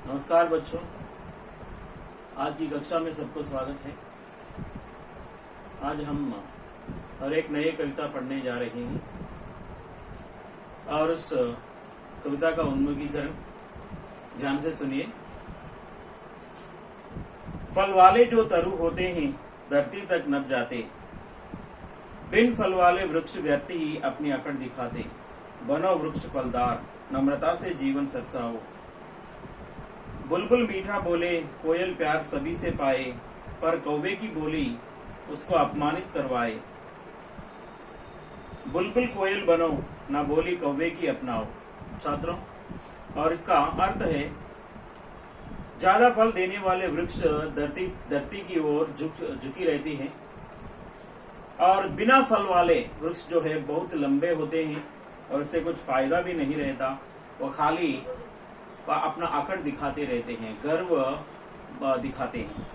नमस्कार बच्चों, आज की कक्षा में सबको स्वागत है। आज हम और एक नई कविता पढ़ने जा रहे हैं और उस कविता का उन्मुखीकरण ध्यान से सुनिए। फल वाले जो तरु होते हैं धरती तक नप जाते, बिन फल वाले वृक्ष व्यक्ति ही अपनी अकड़ दिखाते। बनो वृक्ष फलदार, नम्रता से जीवन सरसाओ। बुलबुल मीठा बोले, कोयल प्यार सभी से पाए, पर कौवे की बोली उसको अपमानित करवाए। बुलबुल कोयल बनो, ना बोली कौवे की अपनाओ। छात्रों, और इसका अर्थ है ज्यादा फल देने वाले वृक्ष धरती की ओर झुकी रहती है और बिना फल वाले वृक्ष जो है बहुत लंबे होते हैं और उससे कुछ फायदा भी नहीं रहता। वो खाली अपना आकड़ दिखाते रहते हैं, गर्व दिखाते हैं।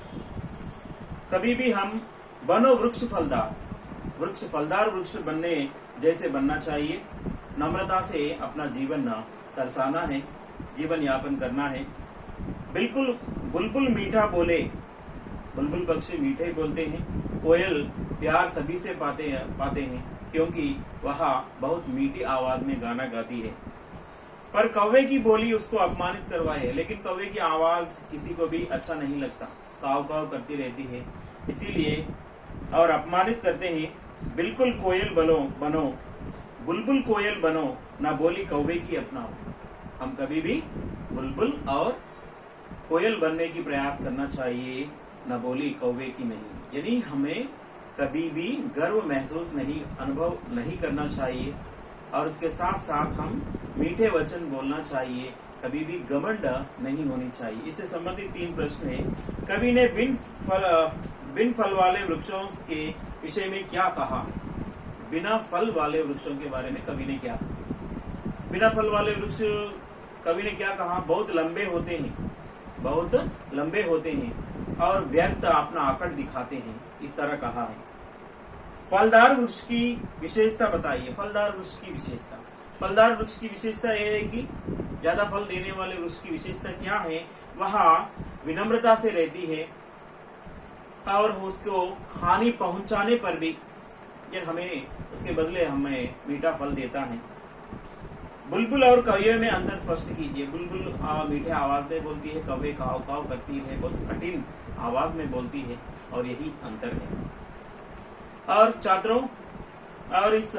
कभी भी हम बनो वृक्ष फलदार वृक्ष बनने जैसे बनना चाहिए। नम्रता से अपना जीवन सरसाना है, जीवन यापन करना है। बिल्कुल बुलबुल मीठा बोले, बुलबुल पक्षी मीठे बोलते हैं। कोयल प्यार सभी से पाते हैं क्योंकि वह बहुत मीठी आवाज में गाना गाती है। पर कौवे की बोली उसको अपमानित करवाए, लेकिन कौवे की आवाज किसी को भी अच्छा नहीं लगता, काव काव करती रहती है, इसीलिए और अपमानित करते हैं। बिल्कुल कोयल बनो, बुलबुल कोयल बनो, ना बोली कौवे की अपनाओ। हम कभी भी बुलबुल और कोयल बनने की प्रयास करना चाहिए, न बोली कौवे की नहीं। यानी हमें कभी भी गर्व महसूस अनुभव नहीं करना चाहिए और उसके साथ साथ हम मीठे वचन बोलना चाहिए। कभी भी घमंड नहीं होनी चाहिए। इससे संबंधित 3 प्रश्न है। कवि ने बिन फल वाले वृक्षों के विषय में क्या कहा? बिना फल वाले वृक्षों के बारे में कवि ने क्या कहा? बिना फल वाले वृक्ष कवि ने क्या कहा? बहुत लंबे होते हैं और व्यर्थ अपना आकड़ दिखाते हैं, इस तरह कहा है। फलदार वृक्ष की विशेषता बताइए। फलदार वृक्ष की विशेषता यह है कि ज्यादा फल देने वाले वृक्ष की विशेषता क्या है? वह विनम्रता से रहती है और उसको हानि पहुंचाने पर भी हमें उसके बदले हमें मीठा फल देता है। बुलबुल और कौवे में अंतर स्पष्ट कीजिए। बुलबुल मीठे आवाज में बोलती है, कौवे काव काव करती है, बहुत कठिन आवाज में बोलती है, और यही अंतर है। और छात्रों, और इस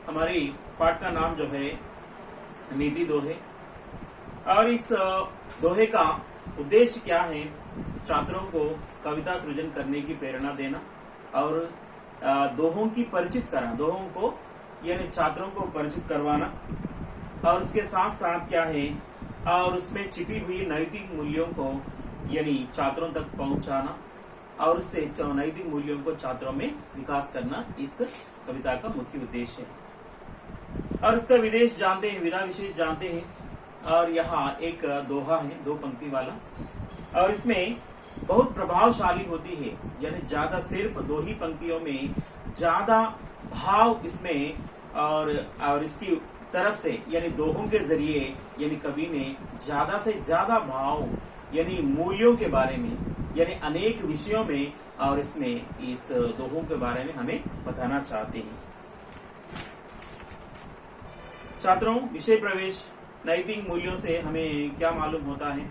हमारी पाठ का नाम जो है नीति दोहे, और इस दोहे का उद्देश्य क्या है? छात्रों को कविता सृजन करने की प्रेरणा देना और दोहों की परिचित करा, दोहों को यानी छात्रों को परिचित करवाना, और उसके साथ साथ क्या है, और उसमें छिपी हुई नैतिक मूल्यों को यानी छात्रों तक पहुंचाना और उससे नैतिक मूल्यों को छात्रों में विकास करना इस कविता का मुख्य उद्देश्य है। और इसका विधा विशेष जानते हैं। और यहाँ एक दोहा है, 2 पंक्ति वाला, और इसमें बहुत प्रभावशाली होती है। यानी ज्यादा सिर्फ 2 ही पंक्तियों में ज्यादा भाव इसमें और इसकी तरफ से यानी दोहों के जरिए यानी कवि ने ज्यादा से ज्यादा भाव यानी मूल्यों के बारे में यानी अनेक विषयों में और इसमें इस दोहों के बारे में हमें बताना चाहते हैं। छात्रों, विषय प्रवेश। नैतिक मूल्यों से हमें क्या मालूम होता है?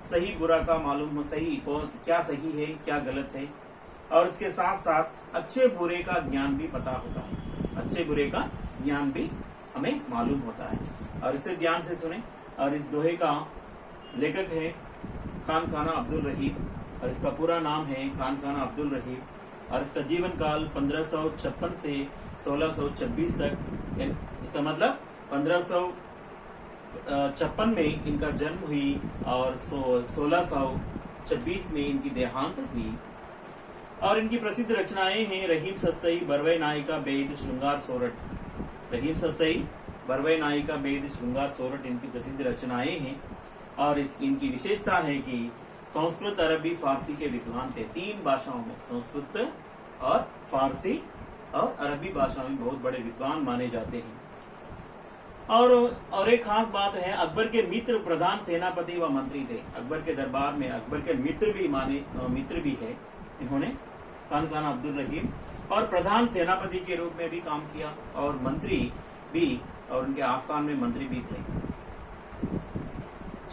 सही बुरा का मालूम हो, क्या सही है क्या गलत है, और इसके साथ साथ अच्छे बुरे का ज्ञान भी पता होता है। अच्छे बुरे का ज्ञान भी हमें मालूम होता है। और इसे ध्यान से सुने। और इस दोहे का लेखक है खान अब्दुल रहीम, और इसका पूरा नाम है खान अब्दुल रहीम, और इसका जीवन काल 1556 से 1626 तक। इसका मतलब 1556 में इनका जन्म हुई और 1626 में इनकी देहांत हुई। और इनकी प्रसिद्ध रचनाएं हैं रहीम सत्सई, बरवै नायिका, बेद, श्रृंगार सोरठ। रहीम सत्सई, बरवै नायिका, बेद, श्रृंगार सोरठ इनकी प्रसिद्ध रचनाएं हैं। और इनकी विशेषता है कि संस्कृत, अरबी, फारसी के विद्वान थे। 3 भाषाओं में, संस्कृत और फारसी और अरबी भाषा में बहुत बड़े विद्वान माने जाते हैं। और एक खास बात है, अकबर के मित्र प्रधान सेनापति व मंत्री थे। अकबर के दरबार में अकबर के मित्र भी है इन्होंने, खान अब्दुल रहीम, और प्रधान सेनापति के रूप में भी काम किया और मंत्री भी, और उनके आस्थान में मंत्री भी थे।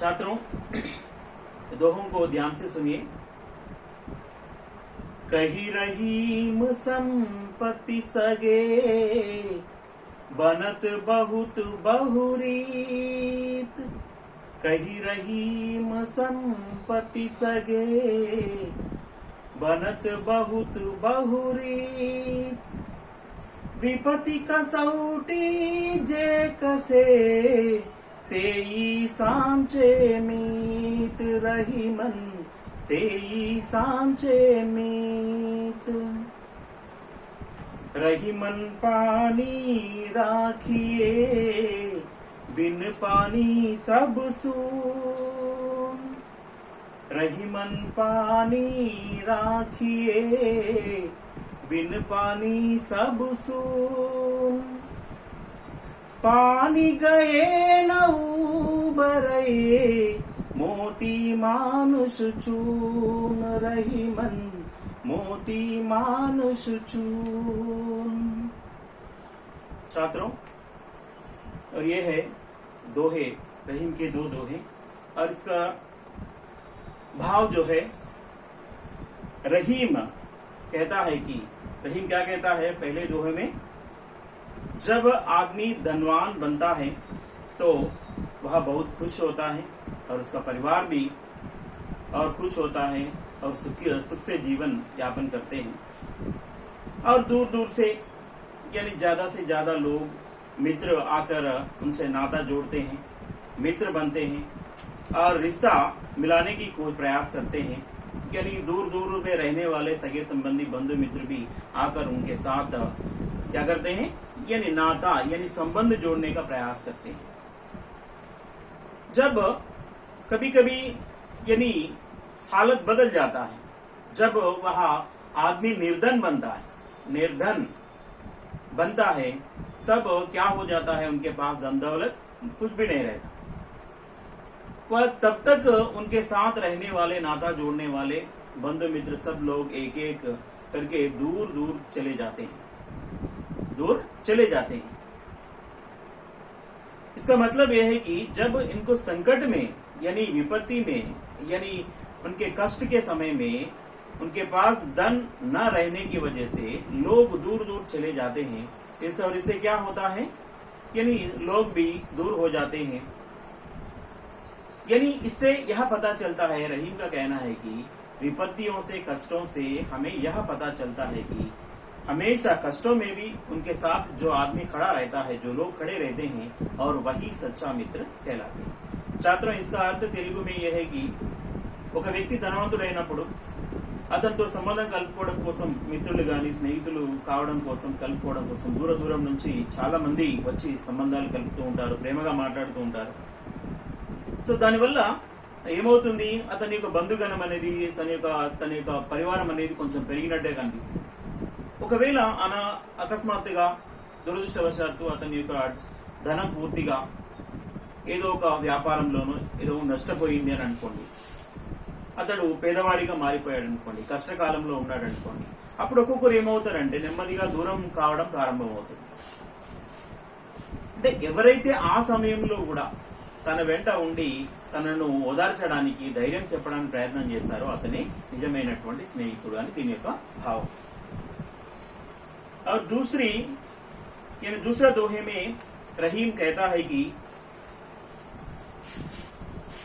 छात्रों, दोहों को ध्यान से सुनिए। कही रहीम संपत्ति सगे, बनत बहुत बहुरीत। कही रहीम संपत्ति सगे, बनत बहुत बहुरीत। विपत्ति कसौटी जे कसे, तेई सांचे मीत। रहीमन तेई सांचे मीत। रहीमन पानी राखिए, बिन पानी सब सून। रहीमन पानी राखिए, बिन पानी सब सून। पानी गए न उबरए, मोती मानुष चून। रहीमन मोती मानुष चून। छात्रों, और ये है दोहे, रहीम के दो दोहे, और इसका भाव जो है, रहीम कहता है कि, रहीम क्या कहता है पहले दोहे में, जब आदमी धनवान बनता है तो वह बहुत खुश होता है और उसका परिवार भी और खुश होता है और सुख से जीवन यापन करते हैं। और दूर दूर से यानी ज्यादा से ज्यादा लोग मित्र आकर उनसे नाता जोड़ते हैं, मित्र बनते हैं और रिश्ता मिलाने की कोई प्रयास करते हैं। यानी दूर दूर में रहने वाले सगे संबंधी बंधु मित्र भी आकर उनके साथ क्या करते हैं, यानी नाता यानी संबंध जोड़ने का प्रयास करते हैं। जब कभी कभी यानी हालत बदल जाता है, जब वह आदमी निर्धन बनता है, तब क्या हो जाता है, उनके पास धन दौलत कुछ भी नहीं रहता। वह तब तक उनके साथ रहने वाले, नाता जोड़ने वाले बंधु मित्र सब लोग एक एक करके दूर दूर चले जाते हैं। इसका मतलब यह है कि जब इनको संकट में यानी विपत्ति में यानी उनके कष्ट के समय में उनके पास धन न रहने की वजह से लोग दूर दूर चले जाते हैं। और इससे क्या होता है, यानी लोग भी दूर हो जाते हैं। यानी इससे यह पता चलता है, रहीम का कहना है कि विपत्तियों से, कष्टों से हमें यह पता चलता है कि हमेशा कष्टों में भी उनके साथ जो आदमी खड़ा रहता है, जो लोग खड़े रहते हैं, और वही सच्चा मित्र कहलाते हैं। छात्रों, इसका अर्थ तेलुगु में यह है कि ఒక వ్యక్తి ధనవంతుడైనప్పుడు అతనితో సంబంధం కలుపుకోవడం కోసం, మిత్రులు గాని స్నేహితులు కావడం కోసం, కలుపుకోవడం కోసం దూరం నుంచి చాలా మంది వచ్చి సంబంధాలు కలుపుతూ ఉంటారు, ప్రేమగా మాట్లాడుతూ ఉంటారు. సో దానివల్ల ఏమవుతుంది, అతని యొక్క బంధుగణం అనేది, తన యొక్క పరివారం అనేది కొంచెం పెరిగినట్టే కనిపిస్తుంది. ఒకవేళ అకస్మాత్తుగా దురదృష్టవశాత్తు అతని యొక్క ధనం పూర్తిగా ఏదో ఒక వ్యాపారంలోనూ ఏదో నష్టపోయింది అని అనుకోండి, అతడు పేదవాడిగా మారిపోయాడు అనుకోండి, కష్టకాలంలో ఉన్నాడు అనుకోండి, అప్పుడు ఒక్కొక్కరు ఏమవుతారంటే నెమ్మదిగా దూరం కావడం ప్రారంభమవుతుంది. అంటే ఎవరైతే ఆ సమయంలో కూడా తన వెంట ఉండి తనను ఓదార్చడానికి, ధైర్యం చెప్పడానికి ప్రయత్నం చేస్తారో అతనే నిజమైనటువంటి స్నేహితుడు అని దీని యొక్క భావం. और दूसरा दोहे में रहीम कहता है कि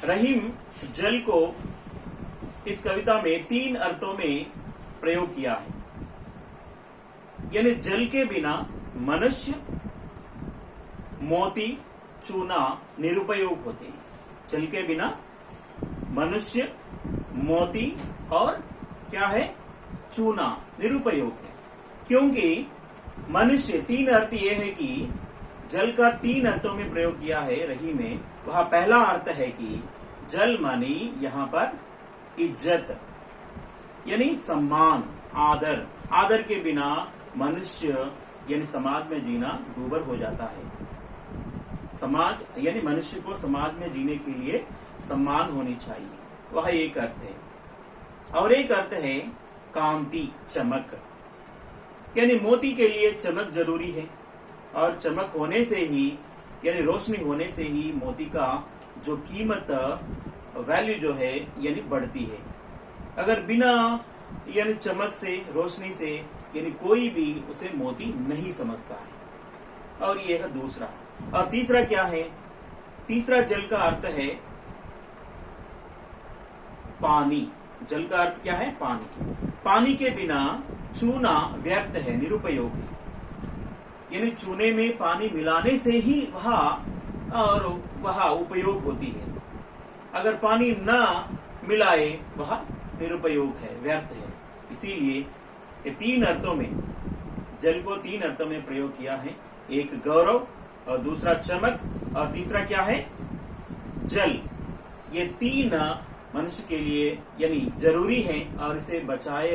रहीम जल को इस कविता में 3 अर्थों में प्रयोग किया है। यानी जल के बिना मनुष्य, मोती, चूना निरुपयोग होते हैं। जल के बिना मनुष्य, मोती और क्या है, चूना निरुपयोग है। क्योंकि मनुष्य, 3 अर्थ ये है कि जल का 3 अर्थों में प्रयोग किया है रही में। वह पहला अर्थ है कि जल मानी यहाँ पर इज्जत यानी सम्मान, आदर के बिना मनुष्य यानी समाज में जीना दूभर हो जाता है। समाज यानी मनुष्य को समाज में जीने के लिए सम्मान होनी चाहिए, वह एक अर्थ है। और एक अर्थ है कांति, चमक, यानी मोती के लिए चमक जरूरी है, और चमक होने से ही यानी रोशनी होने से ही मोती का जो कीमत वैल्यू जो है यानी बढ़ती है। अगर बिना यानी चमक से, रोशनी से यानी कोई भी उसे मोती नहीं समझता है। और ये है दूसरा। और तीसरा क्या है? तीसरा जल का अर्थ है पानी। जल का अर्थ क्या है? पानी। पानी के बिना चूना व्यर्थ है, निरुपयोग है। यानी चूने में पानी मिलाने से ही वह उपयोग होती है। अगर पानी न मिलाए वह निरुपयोग है, व्यर्थ है। इसीलिए ये तीन अर्थों में, जल को तीन अर्थों में प्रयोग किया है। एक गौरव, और दूसरा चमक, और तीसरा क्या है? जल। ये तीन मनुष्य के लिए यानी जरूरी है, और इसे बचाए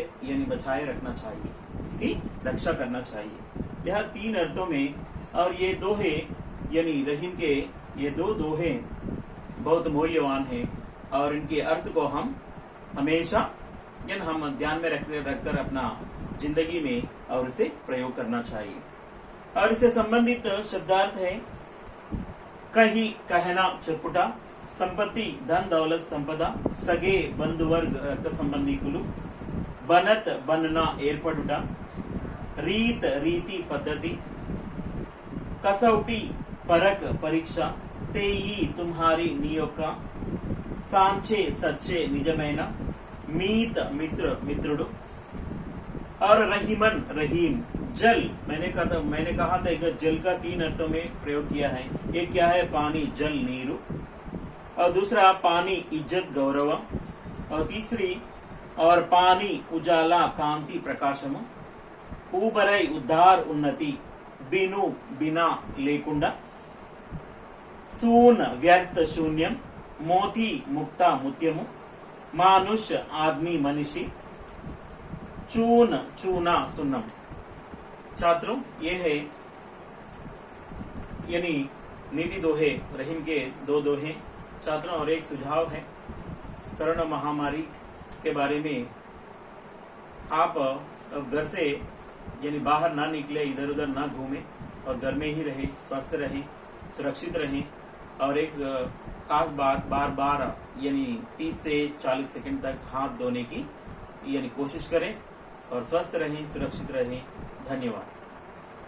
रखना चाहिए, इसकी रक्षा करना चाहिए। यह तीन अर्थों में, और ये दोहे यानी रहीम के ये दो दोहे बहुत मूल्यवान है, और इनके अर्थ को हम हमेशा हम ध्यान में रखकर अपना जिंदगी में और इसे प्रयोग करना चाहिए। और इससे संबंधित शब्दार्थ है कही, कहना, चुरपुटा, संपत्ति, धन दौलत, संपदा, सगे बंधुवर्ग रक्त संबंधी कुलु, बनत, बनना, एर्पडुटा, रीत, रीति, पद्धति, कसौटी, परख, परीक्षा, तेई, तुम्हारी, नियोका, सांचे, सच्चे, निजमैना, मीत, मित्र, मित्रुडु, और रहीमन, रहीम। जल, मैंने कहा था कि जल का तीन अर्थों में प्रयोग किया है। एक क्या है? पानी, जल, नीरु, और दूसरा पानी, इज्जत, गौरव, और तीसरी और पानी, उजाला, कांति, प्रकाशम, ऊबरई, उद्धार, उन्नति, बिनु, बिना, लेकुंडा, सून, व्यर्थ, शून्यम, मोती, मुक्ता, मुत्यमु, मानुष, आदमी, मनीषी, चून, चूना, सुन्नम। छात्रों, ये है यानी नीति दोहे, रहीम के दो दोहे। छात्रों, और एक सुझाव है, कोरोना महामारी के बारे में आप घर से यानी बाहर ना निकले, इधर उधर ना घूमें, और घर में ही रहें, स्वस्थ रहें, सुरक्षित रहें। और एक खास बात, बार बार यानी 30 से 40 सेकंड तक हाथ धोने की यानी कोशिश करें, और स्वस्थ रहें, सुरक्षित रहें। धन्यवाद।